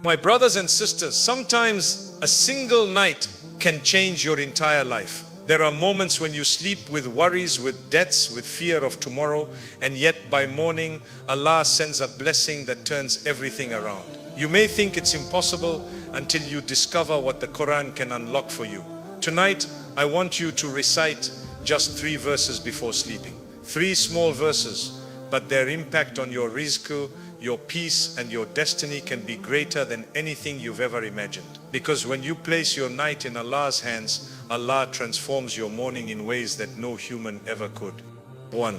My brothers and sisters, sometimes a single night can change your entire life. There are moments when you sleep with worries, with debts, with fear of tomorrow, and yet by morning, Allah sends a blessing that turns everything around. You may think it's impossible until you discover what the Quran can unlock for you. Tonight, I want you to recite just 3 verses before sleeping. 3 small verses, but their impact on your rizq, your peace and your destiny can be greater than anything you've ever imagined. Because when you place your night in Allah's hands, Allah transforms your morning in ways that no human ever could. 1.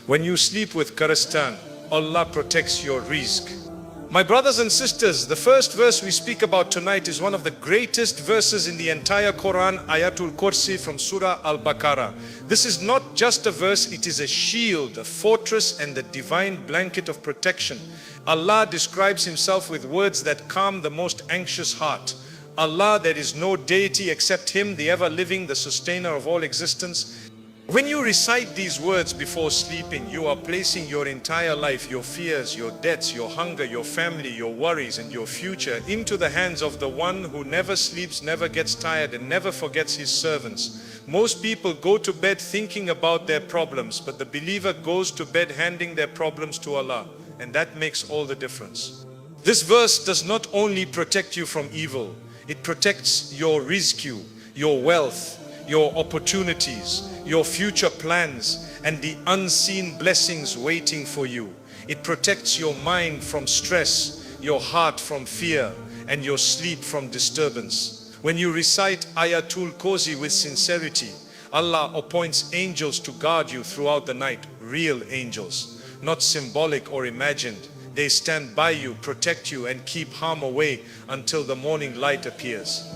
When you sleep with Karistan, Allah protects your rizq. My brothers and sisters, the first verse we speak about tonight is one of the greatest verses in the entire Quran, Ayatul Kursi from Surah Al-Baqarah. This is not just a verse, it is a shield, a fortress and the divine blanket of protection. Allah describes himself with words that calm the most anxious heart. Allah, there is no deity except Him, the ever-living, the sustainer of all existence. When you recite these words before sleeping, you are placing your entire life, your fears, your debts, your hunger, your family, your worries and your future into the hands of the one who never sleeps, never gets tired and never forgets his servants. Most people go to bed thinking about their problems, but the believer goes to bed handing their problems to Allah, and that makes all the difference. This verse does not only protect you from evil, it protects your rizq, your wealth, your opportunities, your future plans and the unseen blessings waiting for you. It protects your mind from stress, your heart from fear and your sleep from disturbance. When you recite Ayatul Kursi with sincerity, Allah appoints angels to guard you throughout the night, real angels, not symbolic or imagined. They stand by you, protect you and keep harm away until the morning light appears.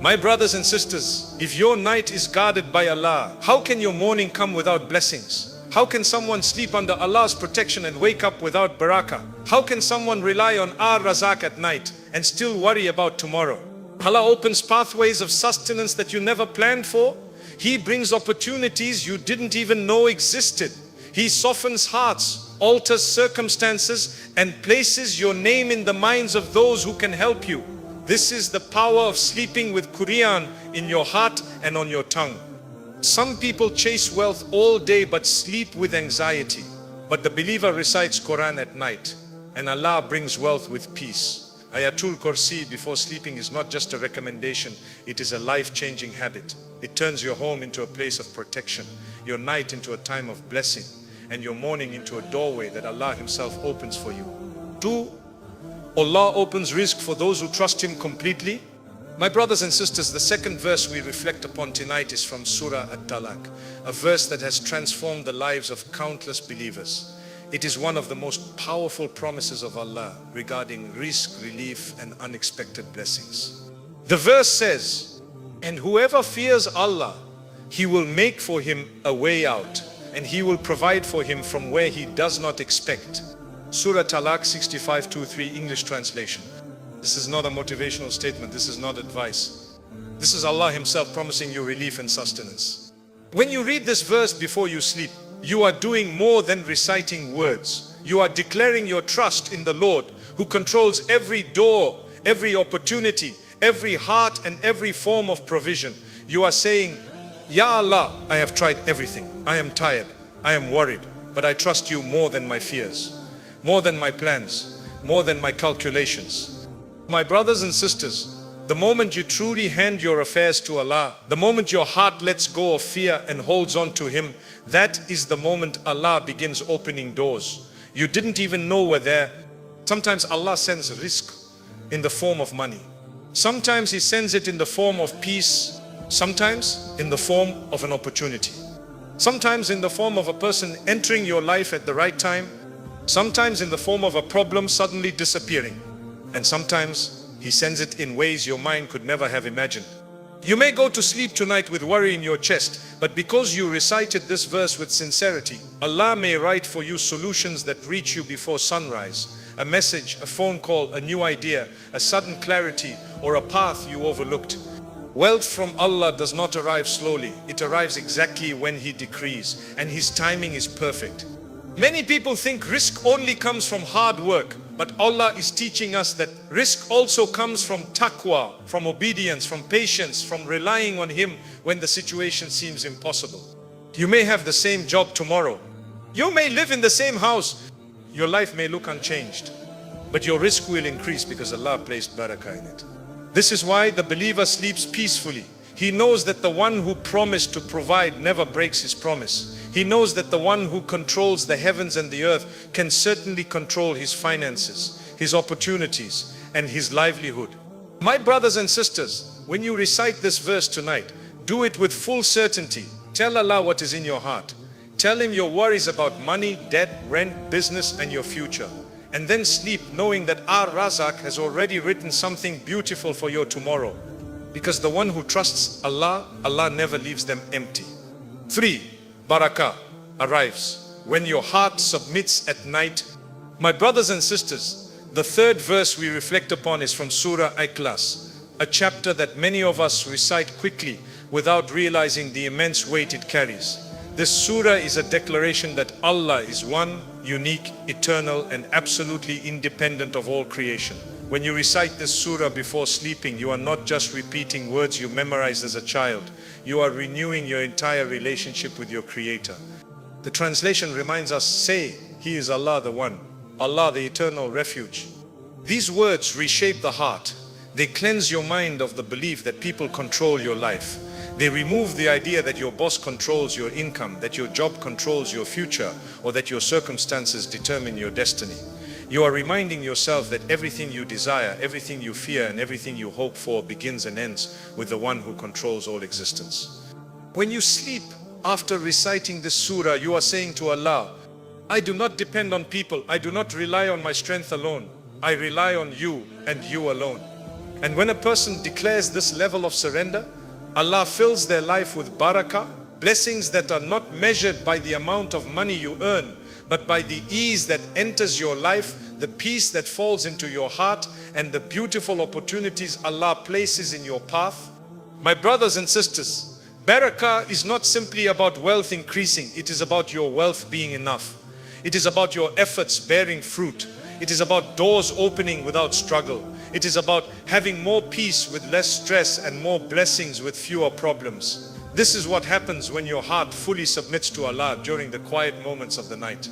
My brothers and sisters, if your night is guarded by Allah, how can your morning come without blessings? How can someone sleep under Allah's protection and wake up without barakah? How can someone rely on Rizq at night and still worry about tomorrow? Allah opens pathways of sustenance that you never planned for. He brings opportunities you didn't even know existed. He softens hearts, alters circumstances and places your name in the minds of those who can help you. This is the power of sleeping with Quran in your heart and on your tongue. Some people chase wealth all day but sleep with anxiety. But the believer recites Quran at night and Allah brings wealth with peace. Ayatul Kursi before sleeping is not just a recommendation, it is a life-changing habit. It turns your home into a place of protection, your night into a time of blessing, and your morning into a doorway that Allah Himself opens for you. 2. Allah opens rizq for those who trust Him completely. My brothers and sisters, the second verse we reflect upon tonight is from Surah At-Talaq, a verse that has transformed the lives of countless believers. It is one of the most powerful promises of Allah regarding rizq, relief and unexpected blessings. The verse says, "And whoever fears Allah, He will make for him a way out, and He will provide for him from where he does not expect." Surah Talaq 65:2-3 English translation. This is not a motivational statement. This is not advice. This is Allah Himself promising you relief and sustenance. When you read this verse before you sleep, you are doing more than reciting words. You are declaring your trust in the Lord who controls every door, every opportunity, every heart and every form of provision. You are saying, "Ya Allah, I have tried everything. I am tired. I am worried, but I trust you more than my fears, more than my plans, more than my calculations." My brothers and sisters, the moment you truly hand your affairs to Allah, the moment your heart lets go of fear and holds on to Him, that is the moment Allah begins opening doors you didn't even know were there. Sometimes Allah sends rizq in the form of money. Sometimes He sends it in the form of peace. Sometimes in the form of an opportunity. Sometimes in the form of a person entering your life at the right time. Sometimes in the form of a problem suddenly disappearing. And sometimes He sends it in ways your mind could never have imagined. You may go to sleep tonight with worry in your chest, but because you recited this verse with sincerity, Allah may write for you solutions that reach you before sunrise. A message, a phone call, a new idea, a sudden clarity, or a path you overlooked. Wealth from Allah does not arrive slowly. It arrives exactly when He decrees, and His timing is perfect. Many people think rizq only comes from hard work, But Allah is teaching us that rizq also comes from taqwa, from obedience, from patience, from relying on Him when the situation seems impossible. You may have the same job tomorrow. You may live in the same house. Your life may look unchanged, but your rizq will increase because Allah placed barakah in it. This is why the believer sleeps peacefully. He knows that the one who promised to provide never breaks his promise. He knows that the one who controls the heavens and the earth can certainly control his finances, his opportunities, and his livelihood. My brothers and sisters, when you recite this verse tonight, do it with full certainty. Tell Allah what is in your heart. Tell Him your worries about money, debt, rent, business, and your future. And then sleep knowing that our Razak has already written something beautiful for your tomorrow. Because the one who trusts Allah, Allah never leaves them empty. 3. Barakah arrives when your heart submits at night. My brothers and sisters, the third verse we reflect upon is from Surah Ikhlas, a chapter that many of us recite quickly without realizing the immense weight it carries. This surah is a declaration that Allah is one, unique, eternal, and absolutely independent of all creation. When you recite this surah before sleeping, you are not just repeating words you memorized as a child. You are renewing your entire relationship with your Creator. The translation reminds us, say, He is Allah the One, Allah the Eternal Refuge. These words reshape the heart. They cleanse your mind of the belief that people control your life. They remove the idea that your boss controls your income, that your job controls your future, or that your circumstances determine your destiny. You are reminding yourself that everything you desire, everything you fear, and everything you hope for begins and ends with the one who controls all existence. When you sleep after reciting this surah, you are saying to Allah, I do not depend on people. I do not rely on my strength alone. I rely on you and you alone. And when a person declares this level of surrender, Allah fills their life with barakah, blessings that are not measured by the amount of money you earn, but by the ease that enters your life, the peace that falls into your heart, and the beautiful opportunities Allah places in your path. My brothers and sisters, barakah is not simply about wealth increasing. It is about your wealth being enough. It is about your efforts bearing fruit. It is about doors opening without struggle. It is about having more peace with less stress and more blessings with fewer problems. This is what happens when your heart fully submits to Allah during the quiet moments of the night.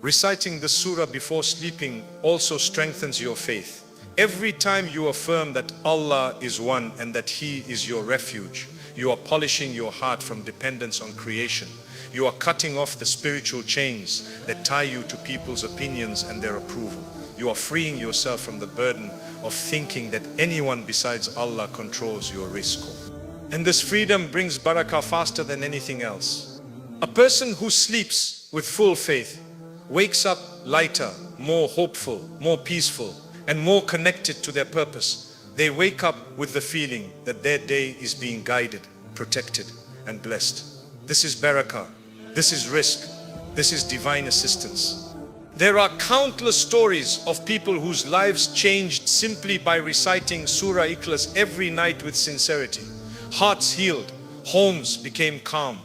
Reciting the surah before sleeping also strengthens your faith. Every time you affirm that Allah is one and that He is your refuge, you are polishing your heart from dependence on creation. You are cutting off the spiritual chains that tie you to people's opinions and their approval. You are freeing yourself from the burden of thinking that anyone besides Allah controls your rizq. And this freedom brings barakah faster than anything else. A person who sleeps with full faith wakes up lighter, more hopeful, more peaceful, and more connected to their purpose. They wake up with the feeling that their day is being guided, protected, and blessed. This is barakah. This is rizq. This is divine assistance. There are countless stories of people whose lives changed simply by reciting Surah Ikhlas every night with sincerity. Hearts healed, homes became calm,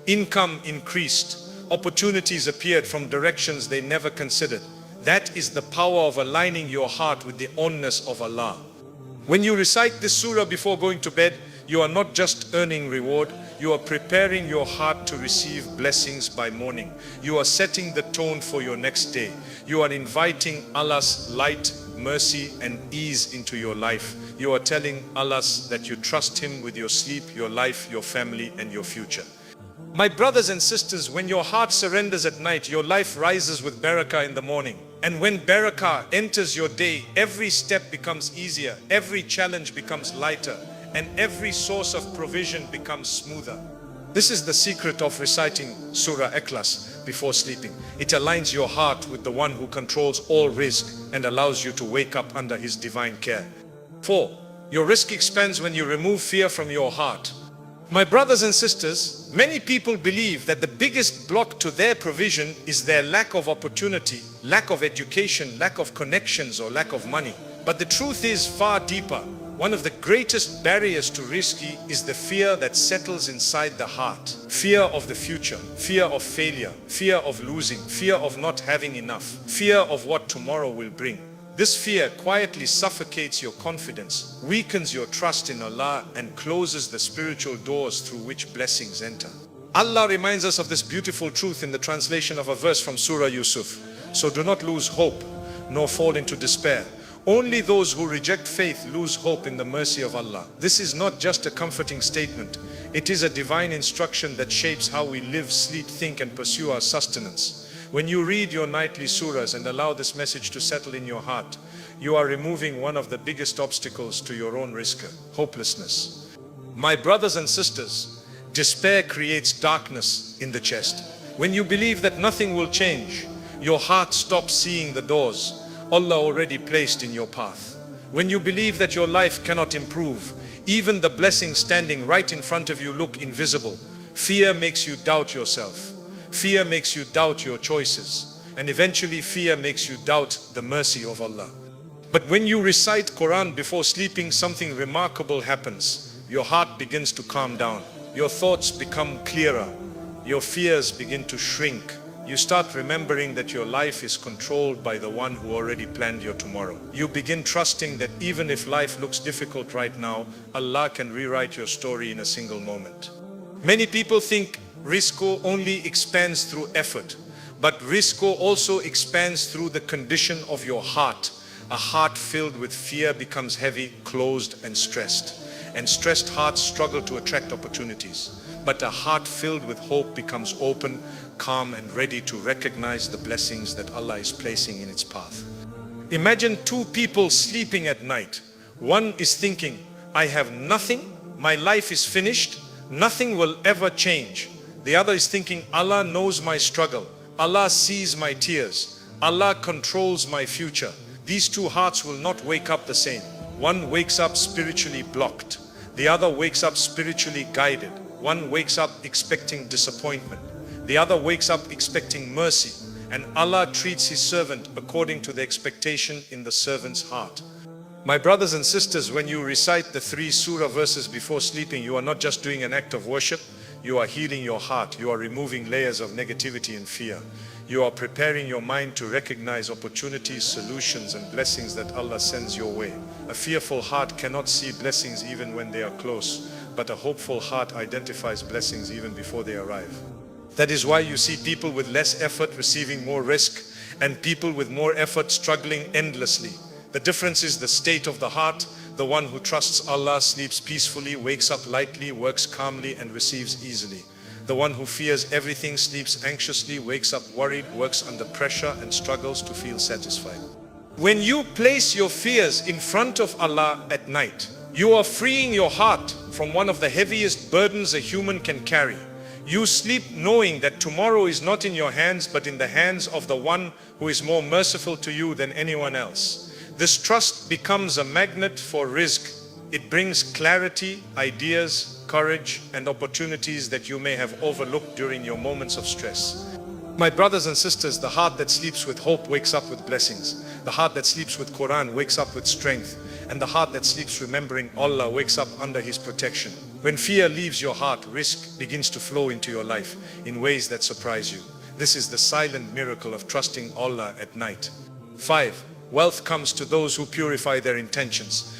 income increased, opportunities appeared from directions they never considered. That is the power of aligning your heart with the onness of Allah. When you recite this surah before going to bed, you are not just earning reward, you are preparing your heart to receive blessings by morning. You are setting the tone for your next day. You are inviting Allah's light, mercy, and ease into your life. You are telling Allah that you trust Him with your sleep, your life, your family, and your future. My brothers and sisters, when your heart surrenders at night, your life rises with barakah in the morning. And when barakah enters your day, every step becomes easier, every challenge becomes lighter, and every source of provision becomes smoother. This is the secret of reciting Surah Ikhlas before sleeping. It aligns your heart with the one who controls all rizq and allows you to wake up under His divine care. 4. Your rizq expands when you remove fear from your heart. My brothers and sisters, many people believe that the biggest block to their provision is their lack of opportunity, lack of education, lack of connections, or lack of money. But the truth is far deeper. One of the greatest barriers to rizq is the fear that settles inside the heart. Fear of the future, fear of failure, fear of losing, fear of not having enough, fear of what tomorrow will bring. This fear quietly suffocates your confidence, weakens your trust in Allah, and closes the spiritual doors through which blessings enter. Allah reminds us of this beautiful truth in the translation of a verse from Surah Yusuf. So do not lose hope, nor fall into despair. Only those who reject faith lose hope in the mercy of Allah. This is not just a comforting statement. It is a divine instruction that shapes how we live, sleep, think, and pursue our sustenance. When you read your nightly surahs and allow this message to settle in your heart, you are removing one of the biggest obstacles to your own rizq, hopelessness. My brothers and sisters, despair creates darkness in the chest. When you believe that nothing will change, your heart stops seeing the doors Allah already placed in your path. When you believe that your life cannot improve, even the blessings standing right in front of you look invisible. Fear makes you doubt yourself. Fear makes you doubt your choices. And eventually fear makes you doubt the mercy of Allah. But when you recite Quran before sleeping, something remarkable happens. Your heart begins to calm down. Your thoughts become clearer. Your fears begin to shrink. You start remembering that your life is controlled by the one who already planned your tomorrow. You begin trusting that even if life looks difficult right now, Allah can rewrite your story in a single moment. Many people think rizq only expands through effort, but rizq also expands through the condition of your heart. A heart filled with fear becomes heavy, closed, and stressed. And stressed hearts struggle to attract opportunities. But a heart filled with hope becomes open, calm, and ready to recognize the blessings that Allah is placing in its path. Imagine two people sleeping at night. One is thinking, I have nothing, my life is finished, nothing will ever change. The other is thinking, Allah knows my struggle, Allah sees my tears, Allah controls my future. These two hearts will not wake up the same. One wakes up spiritually blocked. The other wakes up spiritually guided. One wakes up expecting disappointment. The other wakes up expecting mercy. And Allah treats His servant according to the expectation in the servant's heart. My brothers and sisters, when you recite the 3 surah verses before sleeping, you are not just doing an act of worship. You are healing your heart. You are removing layers of negativity and fear. You are preparing your mind to recognize opportunities, solutions, and blessings that Allah sends your way. A fearful heart cannot see blessings even when they are close, but a hopeful heart identifies blessings even before they arrive. That is why you see people with less effort receiving more rizq, and people with more effort struggling endlessly. The difference is the state of the heart. The one who trusts Allah sleeps peacefully, wakes up lightly, works calmly, and receives easily. The one who fears everything sleeps anxiously, wakes up worried, works under pressure, and struggles to feel satisfied. When you place your fears in front of Allah at night, you are freeing your heart from one of the heaviest burdens a human can carry. You sleep knowing that tomorrow is not in your hands, but in the hands of the one who is more merciful to you than anyone else. This trust becomes a magnet for rizq. It brings clarity, ideas, courage, and opportunities that you may have overlooked during your moments of stress. My brothers and sisters, the heart that sleeps with hope wakes up with blessings. The heart that sleeps with Quran wakes up with strength. And the heart that sleeps remembering Allah wakes up under His protection. When fear leaves your heart, rizq begins to flow into your life in ways that surprise you. This is the silent miracle of trusting Allah at night. 5. Wealth comes to those who purify their intentions.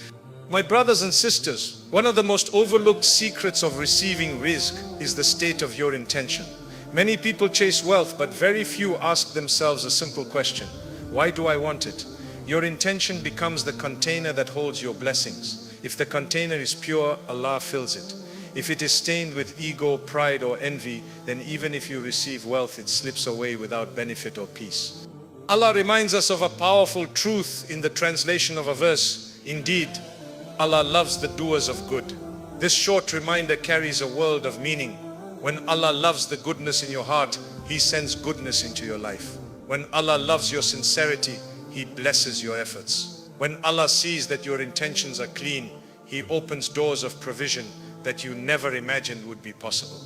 My brothers and sisters, one of the most overlooked secrets of receiving rizq is the state of your intention. Many people chase wealth, but very few ask themselves a simple question: why do I want it? Your intention becomes the container that holds your blessings. If the container is pure, Allah fills it. If it is stained with ego, pride, or envy, then even if you receive wealth, it slips away without benefit or peace. Allah reminds us of a powerful truth in the translation of a verse. Indeed, Allah loves the doers of good. This short reminder carries a world of meaning. When Allah loves the goodness in your heart, He sends goodness into your life. When Allah loves your sincerity, He blesses your efforts. When Allah sees that your intentions are clean, He opens doors of provision that you never imagined would be possible.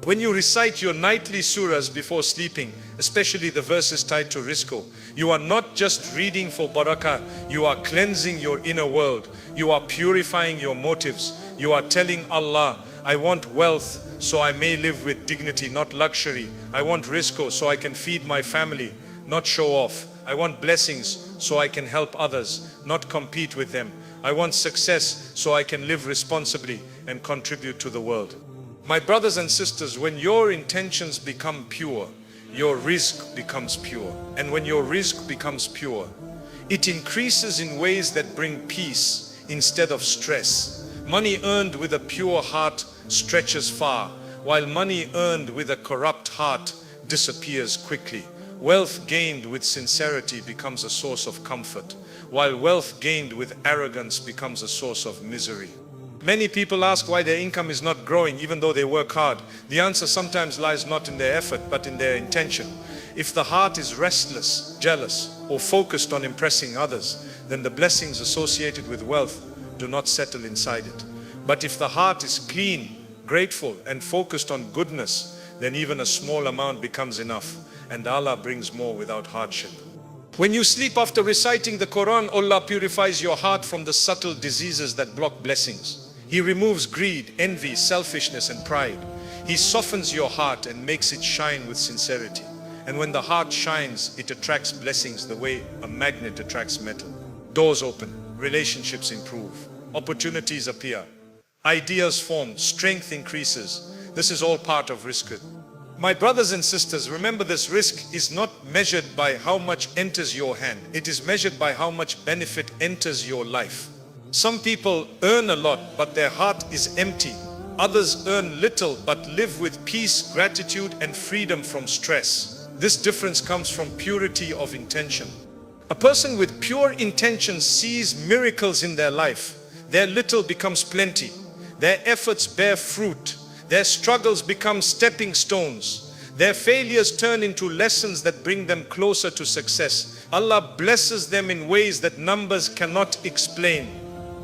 When you recite your nightly surahs before sleeping, especially the verses tied to rizq, you are not just reading for barakah, you are cleansing your inner world. You are purifying your motives. You are telling Allah, I want wealth so I may live with dignity, not luxury. I want rizq so I can feed my family, not show off. I want blessings so I can help others, not compete with them. I want success so I can live responsibly and contribute to the world. My brothers and sisters, when your intentions become pure, your rizq becomes pure. And when your rizq becomes pure, it increases in ways that bring peace instead of stress. Money earned with a pure heart stretches far, while money earned with a corrupt heart disappears quickly. Wealth gained with sincerity becomes a source of comfort, while wealth gained with arrogance becomes a source of misery. Many people ask why their income is not growing even though they work hard. The answer sometimes lies not in their effort but in their intention. If the heart is restless, jealous, or focused on impressing others, then the blessings associated with wealth do not settle inside it. But if the heart is clean, grateful, and focused on goodness, then even a small amount becomes enough, and Allah brings more without hardship. When you sleep after reciting the Quran, Allah purifies your heart from the subtle diseases that block blessings. He removes greed, envy, selfishness, and pride. He softens your heart and makes it shine with sincerity. And when the heart shines, it attracts blessings the way a magnet attracts metal. Doors open, relationships improve, opportunities appear, ideas form, strength increases. This is all part of rizq. My brothers and sisters, remember this rizq is not measured by how much enters your hand. It is measured by how much benefit enters your life. Some people earn a lot, but their heart is empty. Others earn little, but live with peace, gratitude, and freedom from stress. This difference comes from purity of intention. A person with pure intention sees miracles in their life. Their little becomes plenty. Their efforts bear fruit. Their struggles become stepping stones. Their failures turn into lessons that bring them closer to success. Allah blesses them in ways that numbers cannot explain.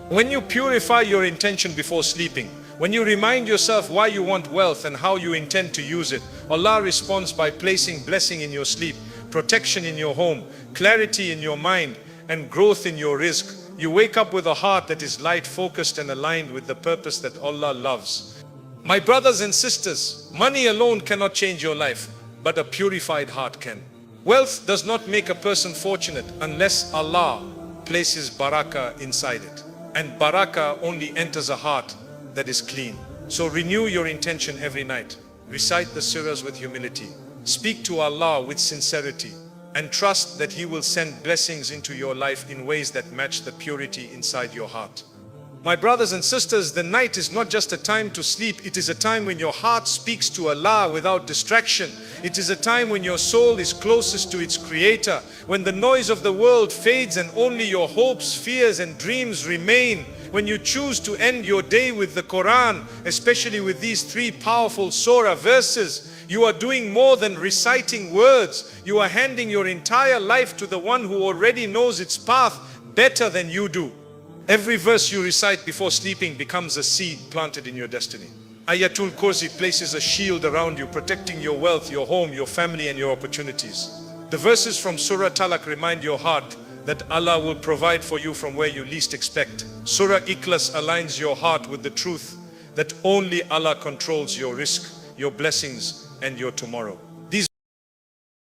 When you purify your intention before sleeping, when you remind yourself why you want wealth and how you intend to use it, Allah responds by placing blessing in your sleep, protection in your home, clarity in your mind, and growth in your rizq. You wake up with a heart that is light, focused, and aligned with the purpose that Allah loves. My brothers and sisters, money alone cannot change your life, but a purified heart can. Wealth does not make a person fortunate unless Allah places barakah inside it. And barakah only enters a heart that is clean. So renew your intention every night. Recite the surahs with humility. Speak to Allah with sincerity. And trust that He will send blessings into your life in ways that match the purity inside your heart. My brothers and sisters, the night is not just a time to sleep. It is a time when your heart speaks to Allah without distraction. It is a time when your soul is closest to its Creator, when the noise of the world fades and only your hopes, fears, and dreams remain. When you choose to end your day with the Quran, especially with these 3 powerful surah verses, you are doing more than reciting words. You are handing your entire life to the one who already knows its path better than you do. Every verse you recite before sleeping becomes a seed planted in your destiny. Ayatul Kursi places a shield around you, protecting your wealth, your home, your family, and your opportunities. The verses from Surah Talaq remind your heart that Allah will provide for you from where you least expect. Surah Ikhlas aligns your heart with the truth that only Allah controls your rizq, your blessings, and your tomorrow.